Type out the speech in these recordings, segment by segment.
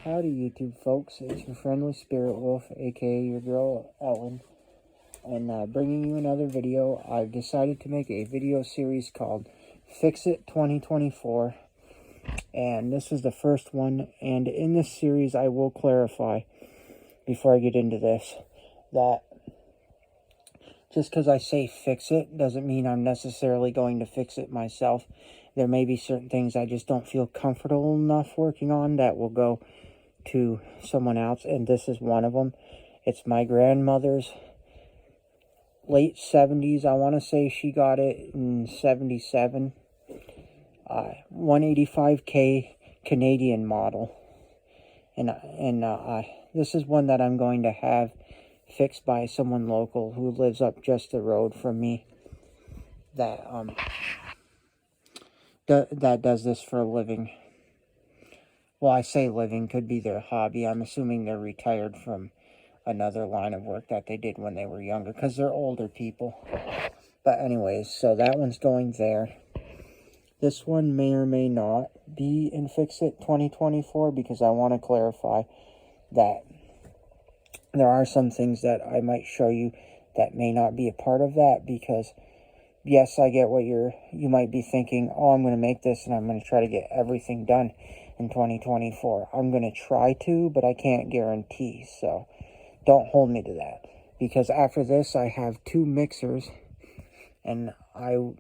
Howdy YouTube folks, it's your friendly Spirit Wolf, aka your girl Ellen, and bringing you another video. I've decided to make a video series called Fix It 2024, and this is the first one, and in this series I will clarify, before I get into this, that just because I say fix it doesn't mean I'm necessarily going to fix it myself. There may be certain things I just don't feel comfortable enough working on that will go to someone else, and this is one of them. It's my grandmother's late 70s. I want to say she got it in 77. 185K Canadian model. And this is one that I'm going to have fixed by someone local who lives up just the road from me. That that does this for a living. Well, I say living, could be their hobby. I'm assuming they're retired from another line of work that they did when they were younger, because they're older people. But anyways, so that one's going there. This one may or may not be in Fix It 2024, because I want to clarify that there are some things that I might show you that may not be a part of that, because yes, I get what you might be thinking. Oh, I'm going to make this and I'm going to try to get everything done in 2024. I'm going to try to, but I can't guarantee. So don't hold me to that, because after this I have 2 mixers, and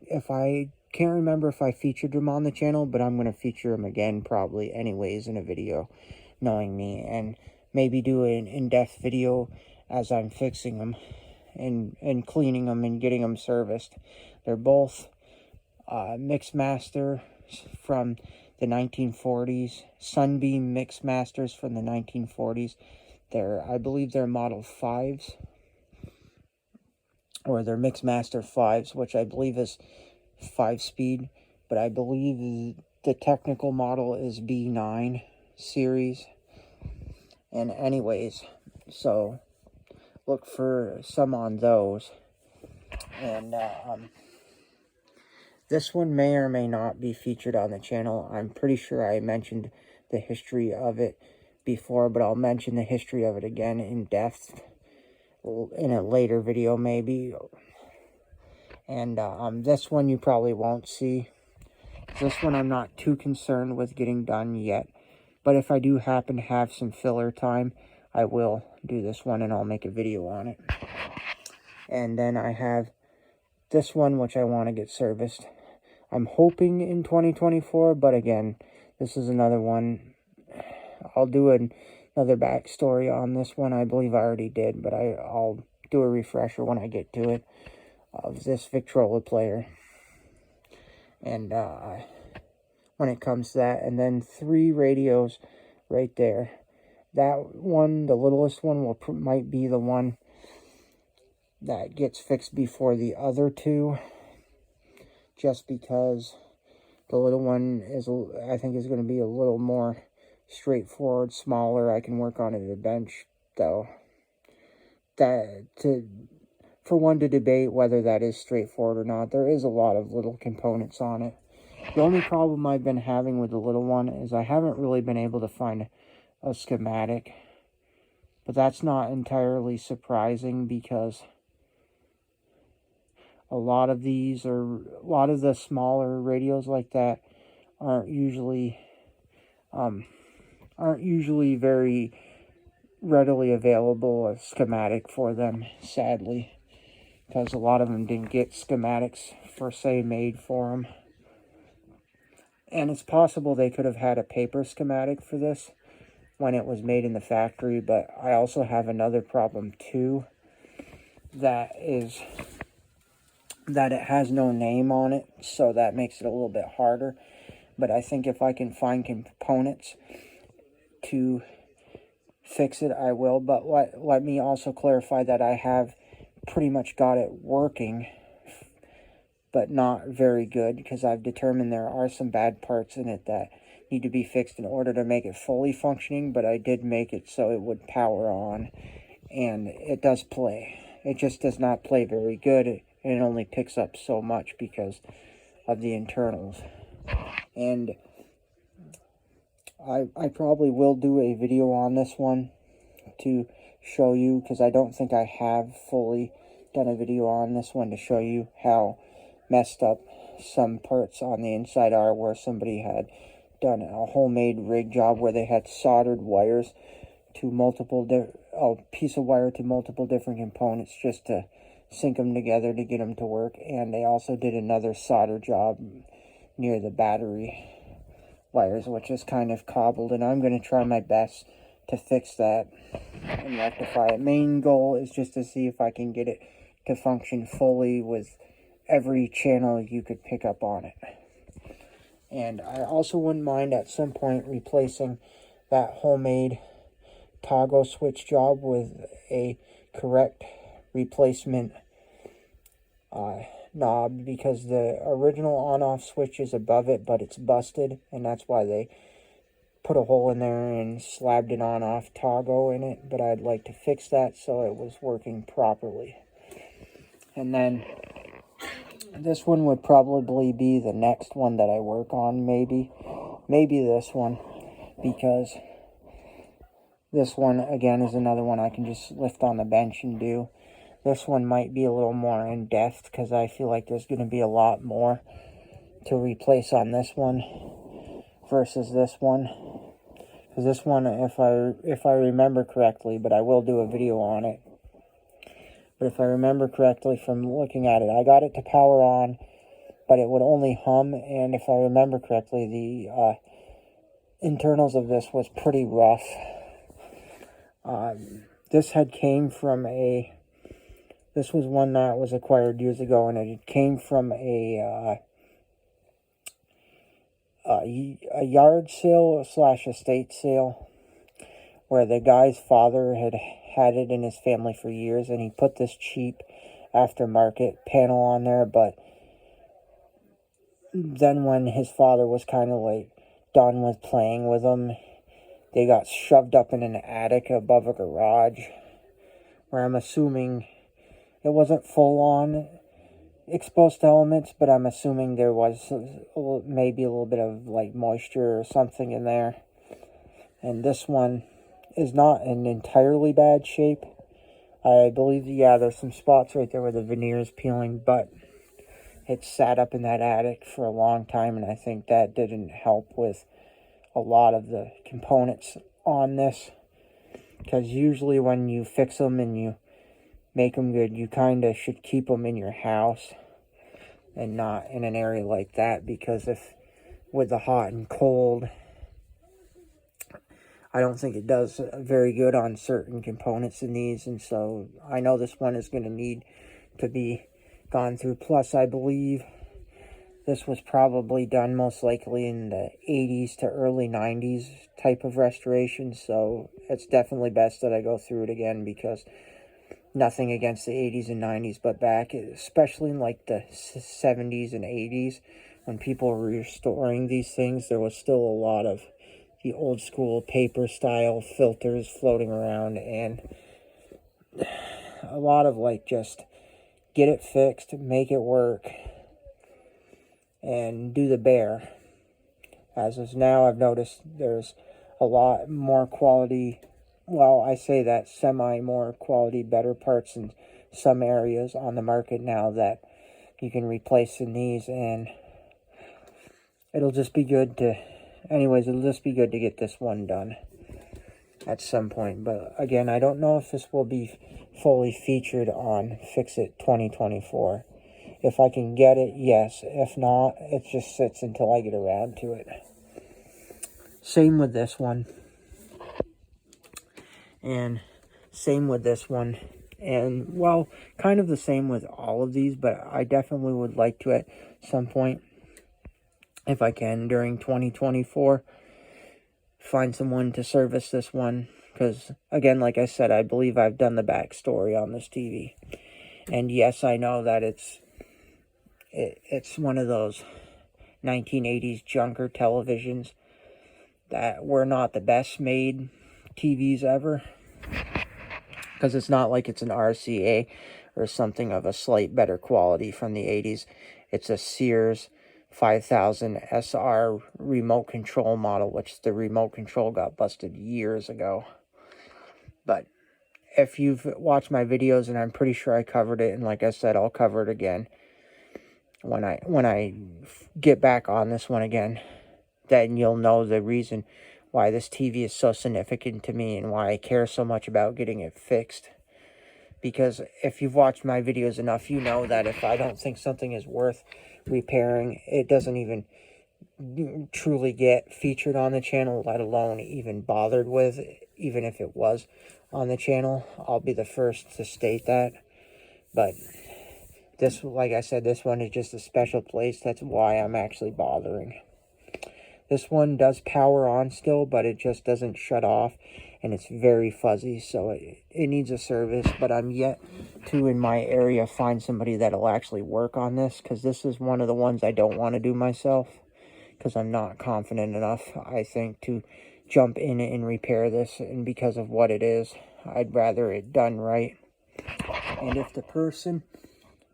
if I can't remember if I featured them on the channel, but I'm going to feature them again probably anyways in a video, knowing me, and maybe do an in-depth video as I'm fixing them and cleaning them and getting them serviced. They're both mix master from the 1940s, Sunbeam mix masters from the 1940s. I believe they're model 5s, or they're mix master 5s, which I believe is 5-speed, but I believe the technical model is B9 series. And anyways, so look for some on those. And this one may or may not be featured on the channel. I'm pretty sure I mentioned the history of it before, but I'll mention the history of it again in depth in a later video maybe. And this one you probably won't see. This one I'm not too concerned with getting done yet, but if I do happen to have some filler time, I will do this one and I'll make a video on it. And then I have this one, which I want to get serviced. I'm hoping in 2024, but again, this is another one. I'll do another backstory on this one. I believe I already did, but I'll do a refresher when I get to it, of this Victrola player. And when it comes to that, and then 3 radios right there. That one, the littlest one, might be the one that gets fixed before the other 2, just because the little one I think is going to be a little more straightforward, smaller. I can work on it at a bench, though. For one to debate whether that is straightforward or not, there is a lot of little components on it. The only problem I've been having with the little one is I haven't really been able to find a schematic. But that's not entirely surprising, because a lot of the smaller radios like that aren't usually very readily available a schematic for them, sadly, because a lot of them didn't get schematics per se made for them. And it's possible they could have had a paper schematic for this when it was made in the factory, but I also have another problem too, that it has no name on it, so that makes it a little bit harder. But I think if I can find components to fix it, I will. But let me also clarify that I have pretty much got it working, but not very good, because I've determined there are some bad parts in it that need to be fixed in order to make it fully functioning. But I did make it so it would power on, and it does play. It just does not play very good, and it only picks up so much because of the internals. And I probably will do a video on this one to show you, because I don't think I have fully done a video on this one to show you how messed up some parts on the inside are, where somebody had done a homemade rig job where they had soldered wires to a piece of wire to multiple different components just to sync them together to get them to work. And they also did another solder job near the battery wires, which is kind of cobbled, and I'm going to try my best to fix that and rectify it. Main goal is just to see if I can get it to function fully with every channel you could pick up on it. And I also wouldn't mind at some point replacing that homemade toggle switch job with a correct replacement knob, because the original on-off switch is above it, but it's busted, and that's why they put a hole in there and slabbed an on-off toggle in it. But I'd like to fix that so it was working properly. And then this one would probably be the next one that I work on, maybe this one, because this one again is another one I can just lift on the bench and do. This one might be a little more in depth, because I feel like there's going to be a lot more to replace on this one versus this one. Because this one, if I remember correctly, but I will do a video on it. But if I remember correctly from looking at it, I got it to power on, but it would only hum. And if I remember correctly, the internals of this was pretty rough. This was one that was acquired years ago, and it came from a yard sale / estate sale, where the guy's father had it in his family for years, and he put this cheap aftermarket panel on there. But then when his father was kind of like done with playing with them, they got shoved up in an attic above a garage, where I'm assuming it wasn't full on exposed to elements, but I'm assuming there was maybe a little bit of like moisture or something in there. And this one is not in entirely bad shape. I believe, yeah, there's some spots right there where the veneer is peeling, but it sat up in that attic for a long time, and I think that didn't help with a lot of the components on this. Because usually when you fix them and you make them good, you kind of should keep them in your house and not in an area like that, because if with the hot and cold, I don't think it does very good on certain components in these. And so I know this one is going to need to be gone through. Plus, I believe this was probably done most likely in the 80s to early 90s type of restoration. So it's definitely best that I go through it again, because nothing against the 80s and 90s, but back, especially in like the 70s and 80s, when people were restoring these things, there was still a lot of the old school paper style filters floating around, and a lot of like just get it fixed, make it work, and do the bare. As is now, I've noticed there's a lot more quality, well, I say that more quality, better parts in some areas on the market now that you can replace in these, and it'll just be good to get this one done at some point. But again, I don't know if this will be fully featured on Fix It 2024. If I can get it, yes. If not, it just sits until I get around to it. Same with this one. And same with this one. And, well, kind of the same with all of these, but I definitely would like to, at some point, if I can, during 2024, find someone to service this one. Because, again, like I said, I believe I've done the backstory on this TV. And yes, I know that it's one of those 1980s junker televisions that were not the best made TVs ever. Because it's not like it's an RCA or something of a slight better quality from the 80s. It's a Sears 5000 SR remote control model, which the remote control got busted years ago. But if you've watched my videos, and I'm pretty sure I covered it, and like I said, I'll cover it again when I get back on this one again, then you'll know the reason why this TV is so significant to me and why I care so much about getting it fixed. Because if you've watched my videos enough, you know that if I don't think something is worth repairing, it doesn't even truly get featured on the channel, let alone even bothered with. Even if it was on the channel, I'll be the first to state that. But this, like I said, this one is just a special place. That's why I'm actually bothering. This one does power on still, but it just doesn't shut off, and it's very fuzzy, so it needs a service. But I'm yet to, in my area, find somebody that'll actually work on this, because this is one of the ones I don't want to do myself, because I'm not confident enough, I think, to jump in and repair this. And because of what it is, I'd rather it done right. And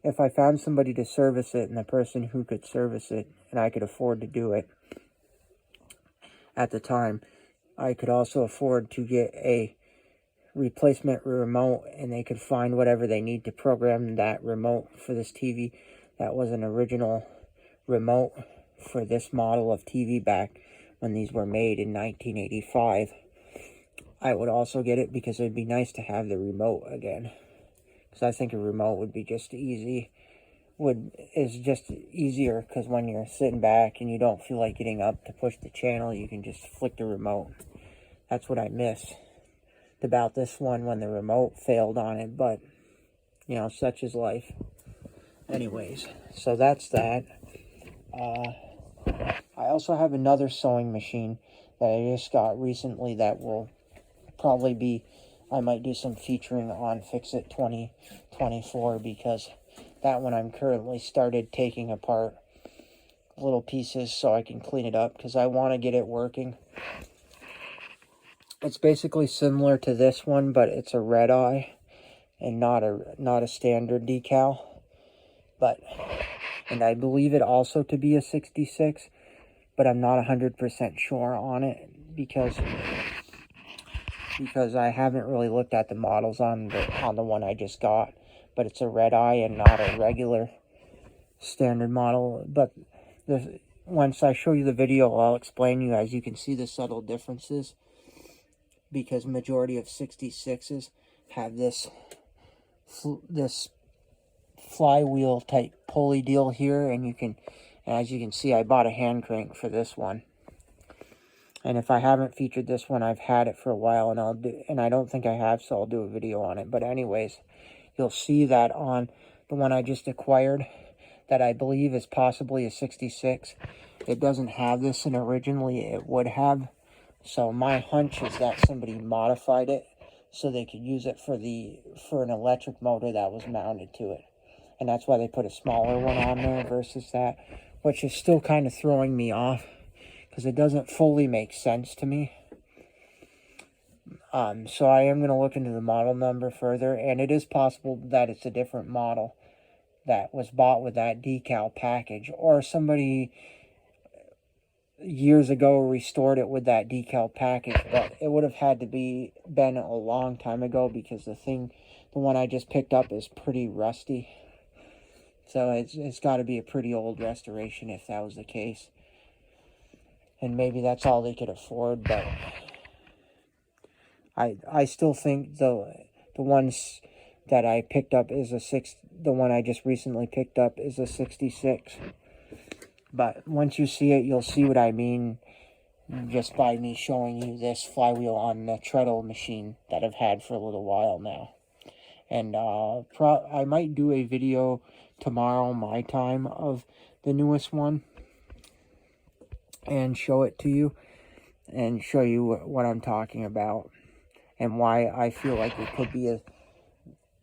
if I found somebody to service it, and the person who could service it, and I could afford to do it at the time, I could also afford to get a replacement remote, and they could find whatever they need to program that remote for this TV. That was an original remote for this model of TV back when these were made in 1985. I would also get it because it'd be nice to have the remote again, because I think a remote would be just easy. Is just easier, because when you're sitting back and you don't feel like getting up to push the channel, you can just flick the remote. That's what I miss about this one when the remote failed on it, but you know, such is life. Anyways, so that's that. I also have another sewing machine that I just got recently that will probably be, I might do some featuring on Fix It 2024, because that one I'm currently started taking apart little pieces so I can clean it up, because I want to get it working. It's basically similar to this one, but it's a redeye and not a standard decal. And I believe it also to be a 66, but I'm not 100% sure on it, because I haven't really looked at the models on the one I just got. But it's a redeye and not a regular standard model. But once I show you the video, I'll explain you, as you can see, the subtle differences, because majority of 66s have this flywheel type pulley deal here, and as you can see, I bought a hand crank for this one. And if I haven't featured this one, I've had it for a while, and I don't think I have, so I'll do a video on it. But anyways, you'll see that on the one I just acquired, that I believe is possibly a 66. It doesn't have this, and originally it would have. So my hunch is that somebody modified it so they could use it for an electric motor that was mounted to it. And that's why they put a smaller one on there versus that, which is still kind of throwing me off, because it doesn't fully make sense to me. So I am going to look into the model number further, and it is possible that it's a different model that was bought with that decal package, or somebody years ago restored it with that decal package. But it would have had to been a long time ago, because the one I just picked up is pretty rusty. So it's got to be a pretty old restoration if that was the case. And maybe that's all they could afford, but I still think the ones that I picked up is the one I just recently picked up is a 66. But once you see it, you'll see what I mean, just by me showing you this flywheel on the treadle machine that I've had for a little while now. And I might do a video tomorrow, my time, of the newest one, and show it to you, and show you what I'm talking about, and why I feel like it could be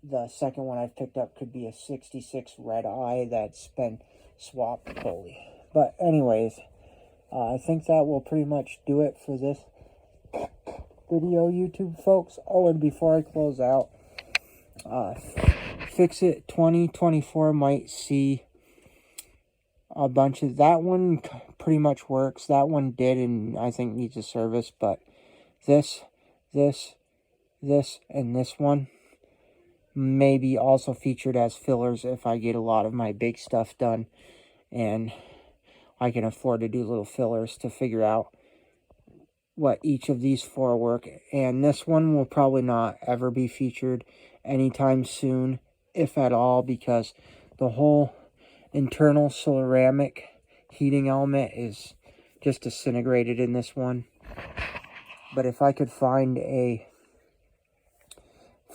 the second one I've picked up could be a 66 redeye that's been swapped fully. But anyways, I think that will pretty much do it for this video, YouTube folks. Oh, and before I close out, Fix It 2024 might see a bunch of, that one pretty much works. That one did, and I think needs a service, but this, and this one may be also featured as fillers if I get a lot of my big stuff done and I can afford to do little fillers to figure out what each of these 4 work. And this one will probably not ever be featured anytime soon, if at all, because the whole internal ceramic heating element is just disintegrated in this one. But if I could find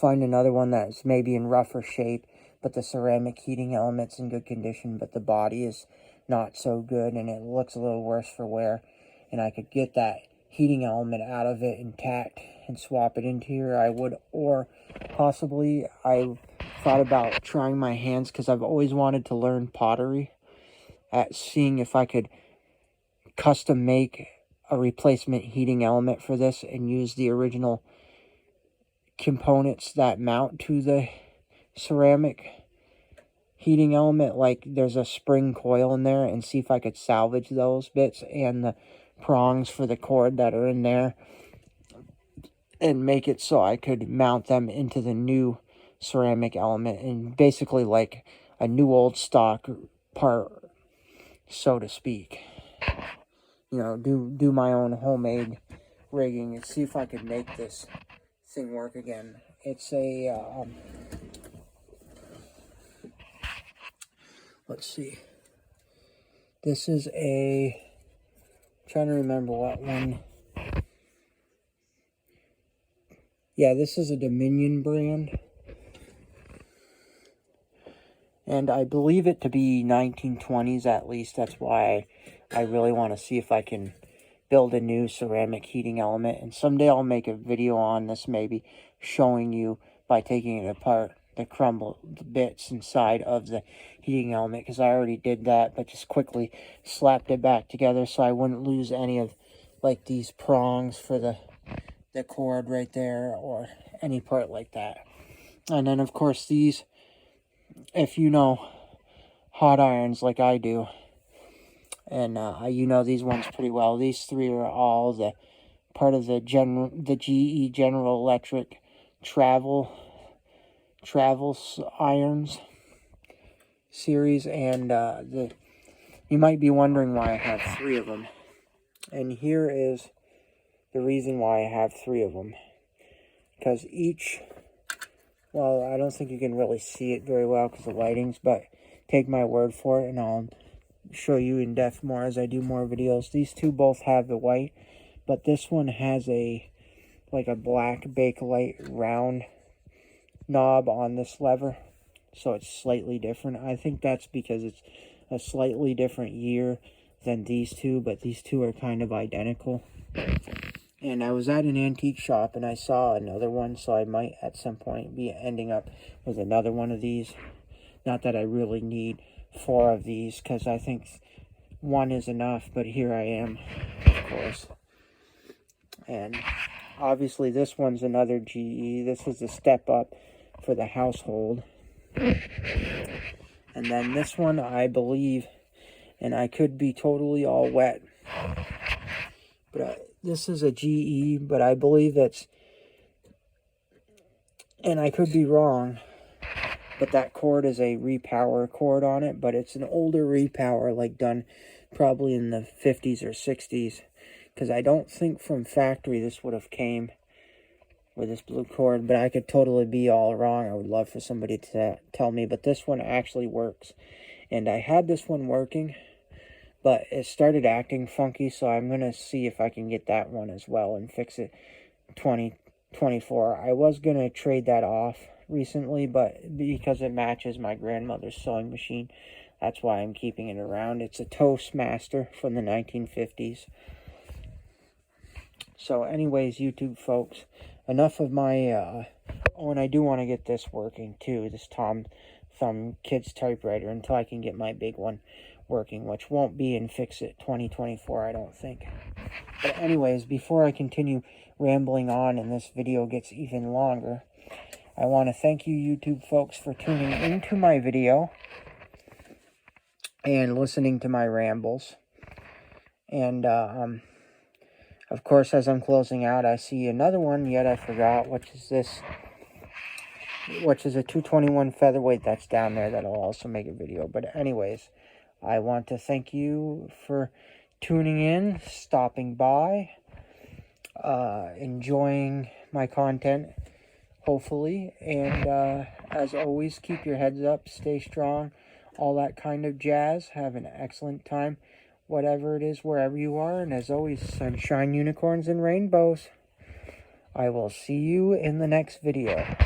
another one that's maybe in rougher shape, but the ceramic heating element's in good condition, but the body is not so good and it looks a little worse for wear, and I could get that heating element out of it intact and swap it into here, I would. Or possibly I thought about trying my hands, because I've always wanted to learn pottery, at seeing if I could custom make a replacement heating element for this and use the original components that mount to the ceramic heating element. Like there's a spring coil in there, and see if I could salvage those bits and the prongs for the cord that are in there and make it so I could mount them into the new ceramic element, and basically like a new old stock part, so to speak. You know, do my own homemade rigging and see if I could make this thing work again. It's a let's see, this is a, trying to remember what one. Yeah, this is a Dominion brand, and I believe it to be 1920s at least. That's why I really want to see if I can build a new ceramic heating element, and someday I'll make a video on this, maybe showing you by taking it apart the crumbled bits inside of the heating element, because I already did that, but just quickly slapped it back together so I wouldn't lose any of like these prongs for the cord right there, or any part like that. And then of course these, if you know hot irons like I do, and you know these ones pretty well, these 3 are all the part of the GE General Electric travel irons series. And you might be wondering why I have 3 of them, and here is the reason why I have 3 of them. Because each, well, I don't think you can really see it very well because of lighting's, but take my word for it, and I'll show you in depth more as I do more videos. These 2 both have the white, but this one has like a black Bakelite round knob on this lever, so it's slightly different. I think that's because it's a slightly different year than these 2, but these 2 are kind of identical. And I was at an antique shop and I saw another one, so I might at some point be ending up with another one of these. Not that I really need 4 of these, because I think 1 is enough, but here I am, of course. And obviously this one's another GE. This is a step up for the household. And then this one, I believe, and I could be totally all wet, but this is a GE, but I believe it's, and I could be wrong, but that cord is a repower cord on it, but it's an older repower, like done probably in the 50s or 60s, because I don't think from factory this would have came with this blue cord, but I could totally be all wrong. I would love for somebody to tell me, but this one actually works. And I had this one working, but it started acting funky, so I'm going to see if I can get that one as well and fix it 2024. I was going to trade that off recently, but because it matches my grandmother's sewing machine, that's why I'm keeping it around. It's a Toastmaster from the 1950s. So anyways, YouTube folks, enough of my, oh, and I do want to get this working too, this Tom Thumb kids typewriter, until I can get my big one working, which won't be in Fix It 2024, I don't think. But anyways, before I continue rambling on and this video gets even longer, I want to thank you YouTube folks for tuning into my video. and listening to my rambles. And of course, as I'm closing out, I see another one yet I forgot, which is this, which is a 221 featherweight that's down there that'll also make a video. But anyways, I want to thank you for tuning in, stopping by, enjoying my content, hopefully. And as always, keep your heads up, stay strong, all that kind of jazz. Have an excellent time, whatever it is, wherever you are. And as always, sunshine, unicorns, and rainbows. I will see you in the next video.